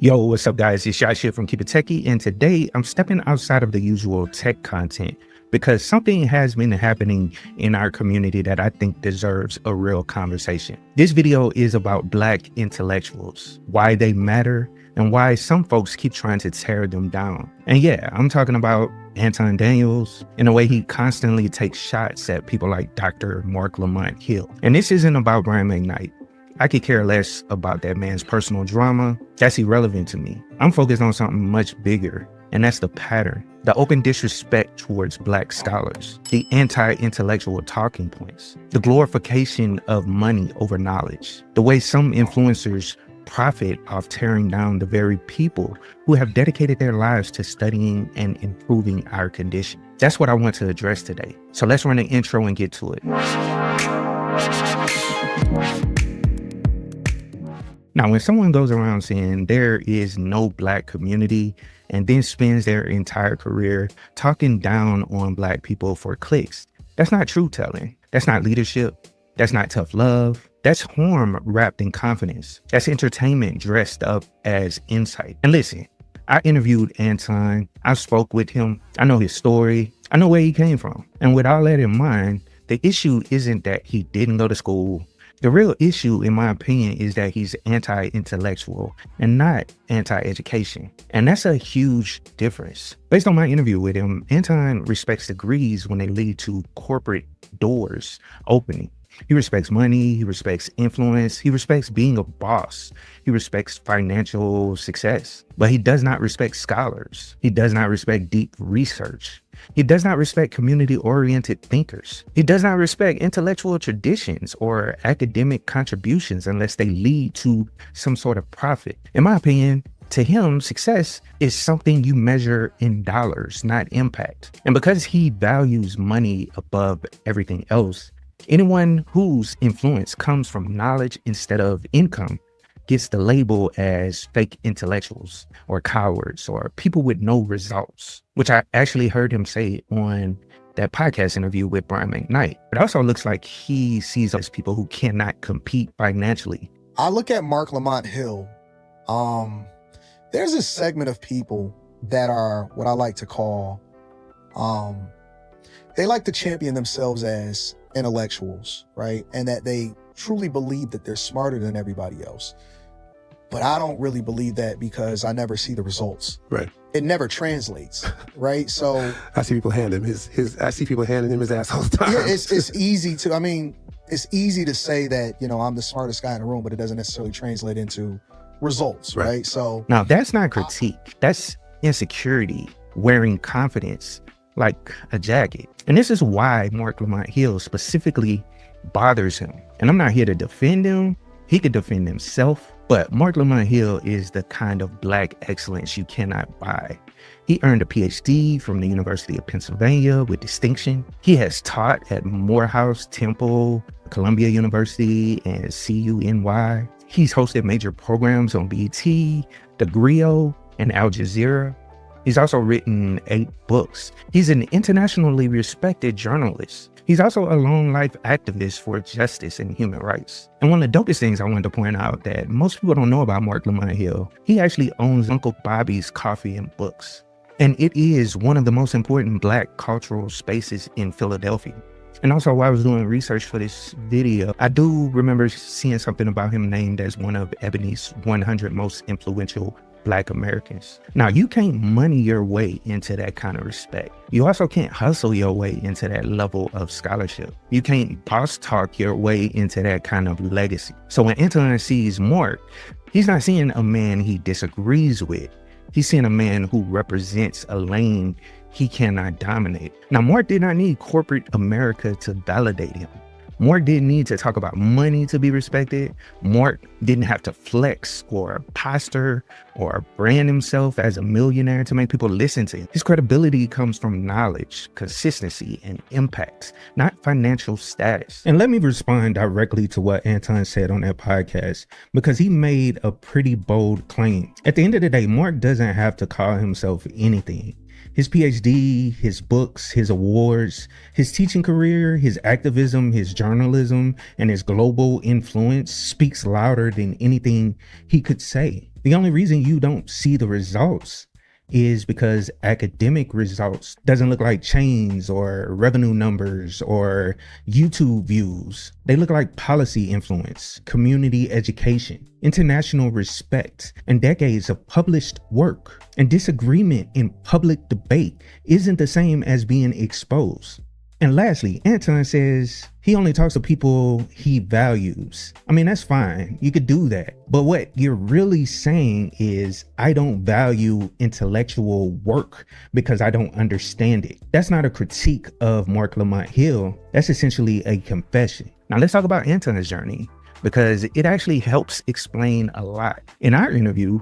Yo, what's up guys? It's Josh here from KeepItTechie, and today I'm stepping outside of the usual tech content because something has been happening in our community that I think deserves a real conversation. This video is about Black intellectuals, why they matter, and why some folks keep trying to tear them down. And yeah, I'm talking about Anton in a way he constantly takes shots at people like Dr. Marc Lamont Hill. And this isn't about Brian McKnight. I could care less about that man's personal drama. That's irrelevant to me. I'm focused on something much bigger, and that's the pattern. The open disrespect towards Black scholars, the anti-intellectual talking points, the glorification of money over knowledge, the way some influencers profit off tearing down the very people who have dedicated their lives to studying and improving our condition. That's what I want to address today. So let's run an intro and get to it. Now, when someone goes around saying there is no Black community and then spends their entire career talking down on Black people for clicks, that's not truth-telling. That's not leadership. That's not tough love. That's harm wrapped in confidence. That's entertainment dressed up as insight. And listen, I interviewed Anton. I spoke with him. I know his story. I know where he came from. And with all that in mind, the issue isn't that he didn't go to school. The real issue, in my opinion, is that he's anti-intellectual and not anti-education. And that's a huge difference. Based on my interview with him, Anton respects degrees when they lead to corporate doors opening. He respects money, he respects influence, he respects being a boss, he respects financial success, but he does not respect scholars. He does not respect deep research. He does not respect community-oriented thinkers. He does not respect intellectual traditions or academic contributions unless they lead to some sort of profit. In my opinion, to him, success is something you measure in dollars, not impact. And because he values money above everything else, anyone whose influence comes from knowledge instead of income gets the label as fake intellectuals or cowards or people with no results, which I actually heard him say on that podcast interview with Brian McKnight. It also looks like he sees us as people who cannot compete financially. I look at Marc Lamont Hill. There's a segment of people that are what I like to call, they like to champion themselves as intellectuals, right? And that they truly believe that they're smarter than everybody else. But I don't really believe that because I never see the results. Right. It never translates, right? So I see people hand him I see people handing him his ass all the time. Yeah, it's easy to, it's easy to say that, I'm the smartest guy in the room, but it doesn't necessarily translate into results, right? So now that's not critique. That's insecurity wearing confidence like a jacket. And this is why Marc Lamont Hill specifically bothers him. And I'm not here to defend him. He could defend himself. But Marc Lamont Hill is the kind of Black excellence you cannot buy. He earned a PhD from the University of Pennsylvania with distinction. He has taught at Morehouse, Temple, Columbia University, and CUNY. He's hosted major programs on BET, The Griot, and Al Jazeera. He's also written 8 books. He's an internationally respected journalist. He's also a long-life activist for justice and human rights. And one of the dopest things I wanted to point out that most people don't know about Marc Lamont Hill, he actually owns Uncle Bobby's Coffee and Books. And it is one of the most important Black cultural spaces in Philadelphia. And also, while I was doing research for this video, I do remember seeing something about him named as one of Ebony's 100 most influential Black Americans. Now, you can't money your way into that kind of respect. You also can't hustle your way into that level of scholarship. You can't boss talk your way into that kind of legacy. So when Anton sees Marc, he's not seeing a man he disagrees with. He's seeing a man who represents a lane he cannot dominate. Now, Marc did not need corporate America to validate him. Marc didn't need to talk about money to be respected. Marc didn't have to flex or posture or brand himself as a millionaire to make people listen to him. His credibility comes from knowledge, consistency, and impact, not financial status. And let me respond directly to what Anton said on that podcast, because he made a pretty bold claim. At the end of the day, Marc doesn't have to call himself anything. His PhD, his books, his awards, his teaching career, his activism, his journalism, and his global influence speaks louder than anything he could say. The only reason you don't see the results is because academic results doesn't look like chains or revenue numbers or YouTube views. They look like policy influence, community education, international respect, and decades of published work. And disagreement in public debate isn't the same as being exposed. And lastly, Anton says he only talks to people he values. I mean, that's fine. You could do that. But what you're really saying is, I don't value intellectual work because I don't understand it. That's not a critique of Marc Lamont Hill. That's essentially a confession. Now let's talk about Anton's journey, because it actually helps explain a lot. In our interview,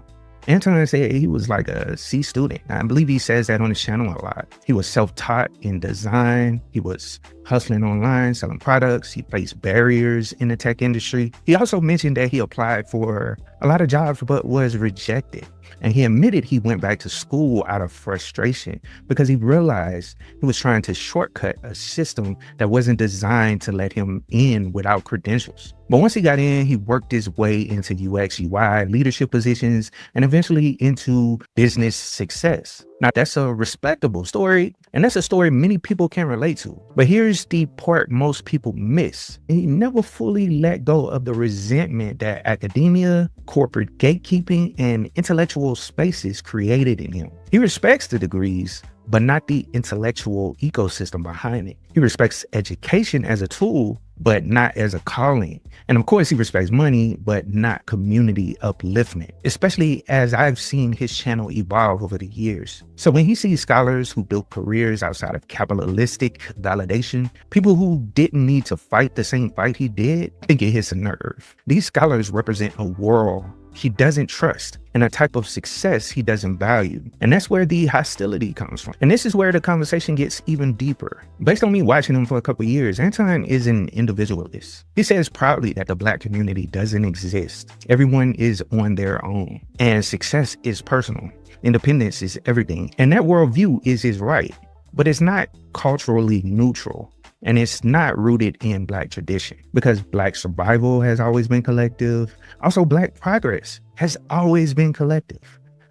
Anton said he was like a C student. I believe he says that on his channel a lot. He was self-taught in design. He was hustling online, selling products. He faced barriers in the tech industry. He also mentioned that he applied for a lot of jobs but was rejected. And he admitted he went back to school out of frustration because he realized he was trying to shortcut a system that wasn't designed to let him in without credentials. But once he got in, he worked his way into UX, UI, leadership positions, and eventually into business success. Now, that's a respectable story, and that's a story many people can relate to. But here's the part most people miss. He never fully let go of the resentment that academia, corporate gatekeeping, and intellectual spaces created in him. He respects the degrees, but not the intellectual ecosystem behind it. He respects education as a tool, but not as a calling. And of course, he respects money, but not community upliftment, especially as I've seen his channel evolve over the years. So when he sees scholars who built careers outside of capitalistic validation, people who didn't need to fight the same fight he did, I think it hits a nerve. These scholars represent a world he doesn't trust and a type of success he doesn't value. And that's where the hostility comes from. And this is where the conversation gets even deeper. Based on me watching him for a couple of years, Anton is an individualist. He says proudly that the Black community doesn't exist. Everyone is on their own, and success is personal. Independence is everything. And that worldview is his right, but it's not culturally neutral. And it's not rooted in Black tradition, because Black survival has always been collective. Also, Black progress has always been collective.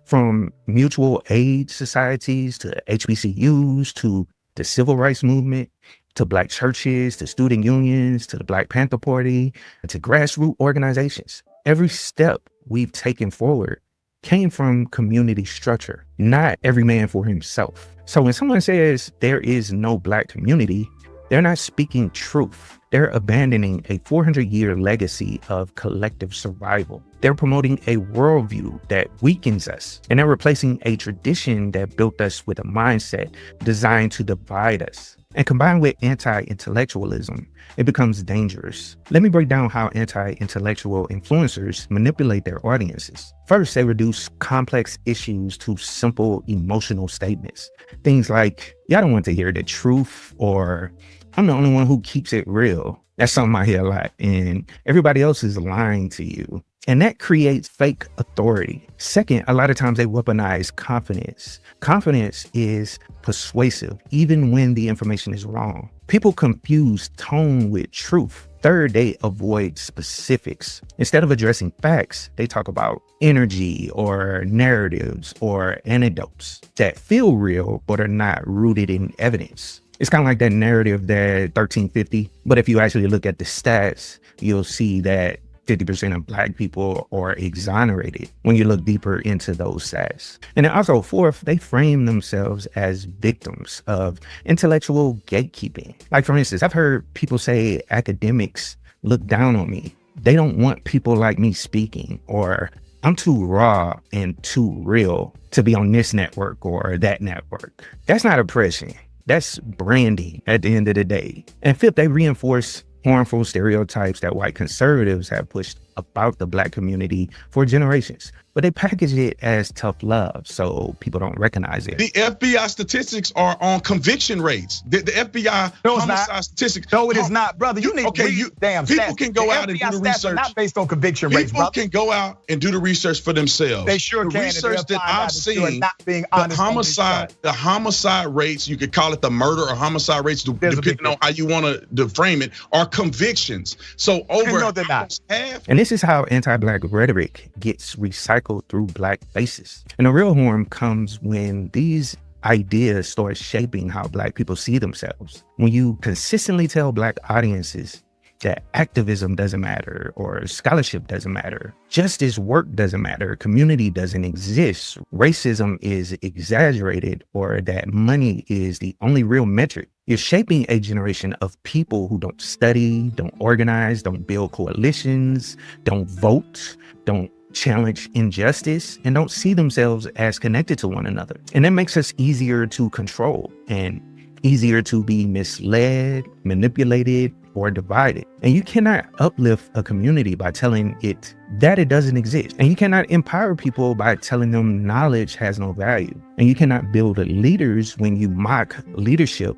From mutual aid societies to HBCUs to the civil rights movement to Black churches to student unions to the Black Panther Party to grassroots organizations. Every step we've taken forward came from community structure, not every man for himself. So when someone says there is no Black community, they're not speaking truth. They're abandoning a 400-year legacy of collective survival. They're promoting a worldview that weakens us, and they're replacing a tradition that built us with a mindset designed to divide us. And combined with anti-intellectualism, it becomes dangerous. Let me break down how anti-intellectual influencers manipulate their audiences. First, they reduce complex issues to simple emotional statements. Things like, y'all don't want to hear the truth, or I'm the only one who keeps it real. That's something I hear a lot, and everybody else is lying to you. And that creates fake authority. Second, a lot of times they weaponize confidence. Confidence is persuasive, even when the information is wrong. People confuse tone with truth. Third, they avoid specifics. Instead of addressing facts, they talk about energy or narratives or anecdotes that feel real, but are not rooted in evidence. It's kind of like that narrative that 1350, but if you actually look at the stats, you'll see that 50% of Black people are exonerated when you look deeper into those stats. And then also, fourth, they frame themselves as victims of intellectual gatekeeping. Like, for instance, I've heard people say academics look down on me. They don't want people like me speaking, or I'm too raw and too real to be on this network or that network. That's not oppression. That's branding at the end of the day. And fifth, they reinforce harmful stereotypes that white conservatives have pushed about the Black community for generations, but they package it as tough love so people don't recognize it. The FBI statistics are on conviction rates. The FBI homicide statistics. No, it is not, brother. You need to read damn stats. People can go out and do the research. Not based on conviction rates, People can go out and do the research for themselves. They sure can. The research that I've seen, the homicide rates, you could call it the murder or homicide rates, depending on how you want to frame it, are convictions. So over half. And this this is how anti-Black rhetoric gets recycled through Black faces. And the real harm comes when these ideas start shaping how Black people see themselves. When you consistently tell Black audiences that activism doesn't matter, or scholarship doesn't matter, justice work doesn't matter, community doesn't exist, racism is exaggerated, or that money is the only real metric, you're shaping a generation of people who don't study, don't organize, don't build coalitions, don't vote, don't challenge injustice, and don't see themselves as connected to one another. And that makes us easier to control and easier to be misled, manipulated, or divided. And you cannot uplift a community by telling it that it doesn't exist. And you cannot empower people by telling them knowledge has no value. And you cannot build leaders when you mock leadership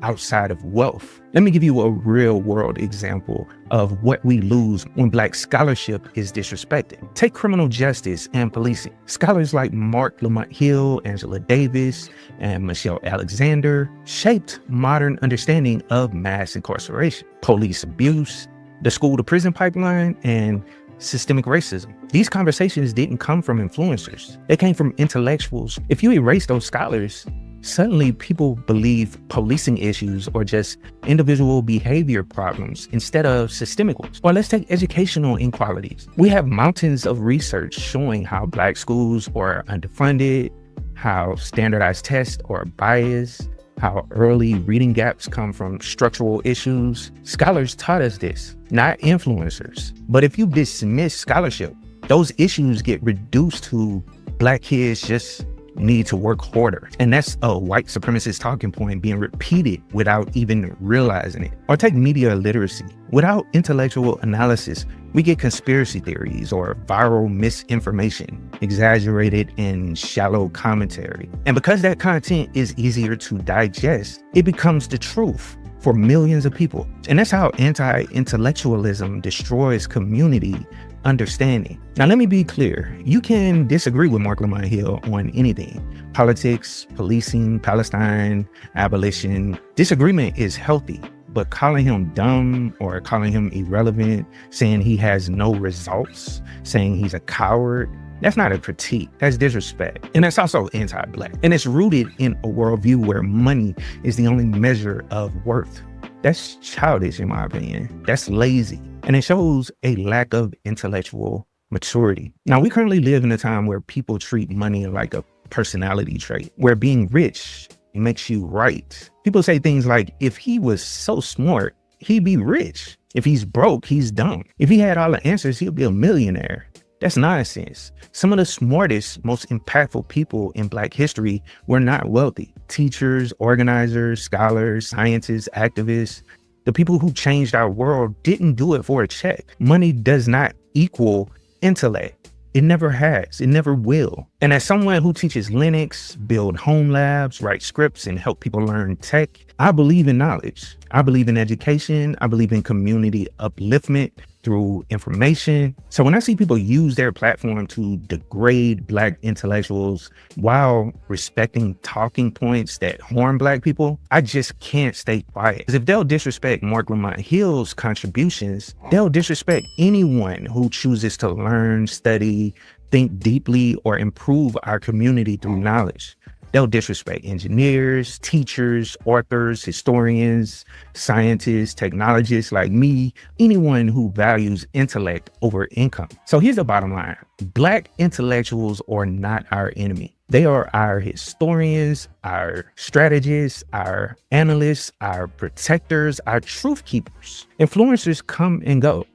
outside of wealth. Let me give you a real world example of what we lose when Black scholarship is disrespected. Take criminal justice and policing. Scholars like Marc Lamont Hill, Angela Davis, and Michelle Alexander shaped modern understanding of mass incarceration, police abuse, the school to prison pipeline, and systemic racism. These conversations didn't come from influencers. They came from intellectuals. If you erase those scholars, suddenly people believe policing issues are just individual behavior problems instead of systemic ones. Or let's take educational inequalities. We have mountains of research showing how Black schools are underfunded, how standardized tests are biased, how early reading gaps come from structural issues. Scholars taught us this, not influencers. But if you dismiss scholarship, those issues get reduced to Black kids just need to work harder. And that's a white supremacist talking point being repeated without even realizing it. Or take media literacy. Without intellectual analysis, we get conspiracy theories or viral misinformation, exaggerated and shallow commentary. And because that content is easier to digest, it becomes the truth for millions of people. And that's how anti-intellectualism destroys community understanding. Now, let me be clear. You can disagree with Marc Lamont Hill on anything. Politics, policing, Palestine, abolition. Disagreement is healthy, but calling him dumb or calling him irrelevant, saying he has no results, saying he's a coward, that's not a critique. That's disrespect. And that's also anti-Black. And it's rooted in a worldview where money is the only measure of worth. That's childish, in my opinion. That's lazy. And it shows a lack of intellectual maturity. Now, we currently live in a time where people treat money like a personality trait, where being rich makes you right. People say things like, if he was so smart, he'd be rich. If he's broke, he's dumb. If he had all the answers, he'll be a millionaire. That's nonsense. Some of the smartest, most impactful people in Black history were not wealthy. Teachers, organizers, scholars, scientists, activists. The people who changed our world didn't do it for a check. Money does not equal intellect. It never has. It never will. And as someone who teaches Linux, build home labs, write scripts, and help people learn tech, I believe in knowledge. I believe in education. I believe in community upliftment through information. So when I see people use their platform to degrade Black intellectuals while respecting talking points that harm Black people, I just can't stay quiet. Because if they'll disrespect Marc Lamont Hill's contributions, they'll disrespect anyone who chooses to learn, study, think deeply, or improve our community through knowledge. They'll disrespect engineers, teachers, authors, historians, scientists, technologists like me, anyone who values intellect over income. So here's the bottom line. Black intellectuals are not our enemy. They are our historians, our strategists, our analysts, our protectors, our truth keepers. Influencers come and go.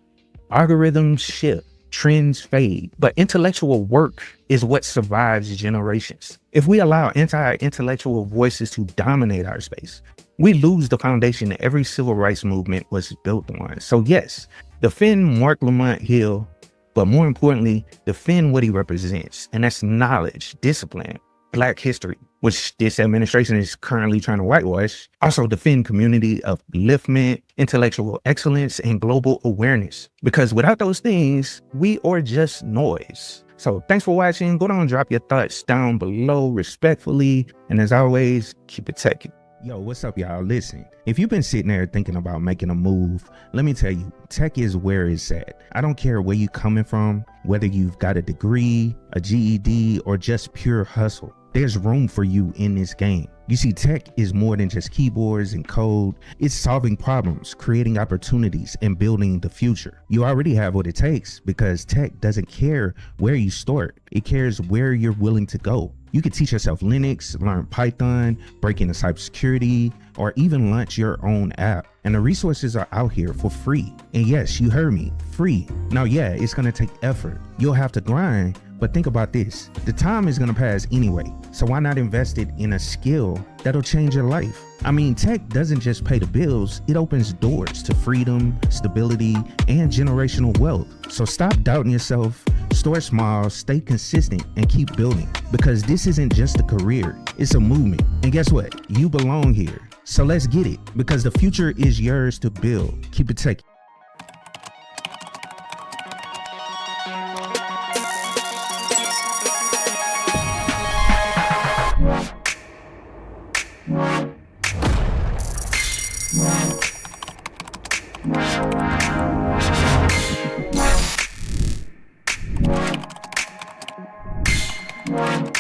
Algorithms shift. Trends fade, but intellectual work is what survives generations. If we allow anti-intellectual voices to dominate our space, we lose the foundation every civil rights movement was built on. So yes, defend Marc Lamont Hill, but more importantly, defend what he represents. And that's knowledge, discipline, Black history, which this administration is currently trying to whitewash. Also defend community upliftment, intellectual excellence, and global awareness. Because without those things, we are just noise. So thanks for watching. Go down and drop your thoughts down below respectfully. And as always, keep it techie. Yo, what's up, y'all? Listen, if you've been sitting there thinking about making a move, let me tell you, tech is where it's at. I don't care where you coming from, whether you've got a degree, a GED, or just pure hustle. There's room for you in this game. You see, tech is more than just keyboards and code. It's solving problems, creating opportunities, and building the future. You already have what it takes because tech doesn't care where you start. It cares where you're willing to go. You can teach yourself Linux, learn Python, break into cybersecurity, or even launch your own app. And the resources are out here for free. And yes, you heard me, free. Now, yeah, it's gonna take effort. You'll have to grind, but think about this. The time is gonna pass anyway. So why not invest it in a skill that'll change your life? I mean, tech doesn't just pay the bills, it opens doors to freedom, stability, and generational wealth. So stop doubting yourself, start small, stay consistent, and keep building. Because this isn't just a career, it's a movement. And guess what? You belong here. So let's get it, because the future is yours to build. Keep it techie. One.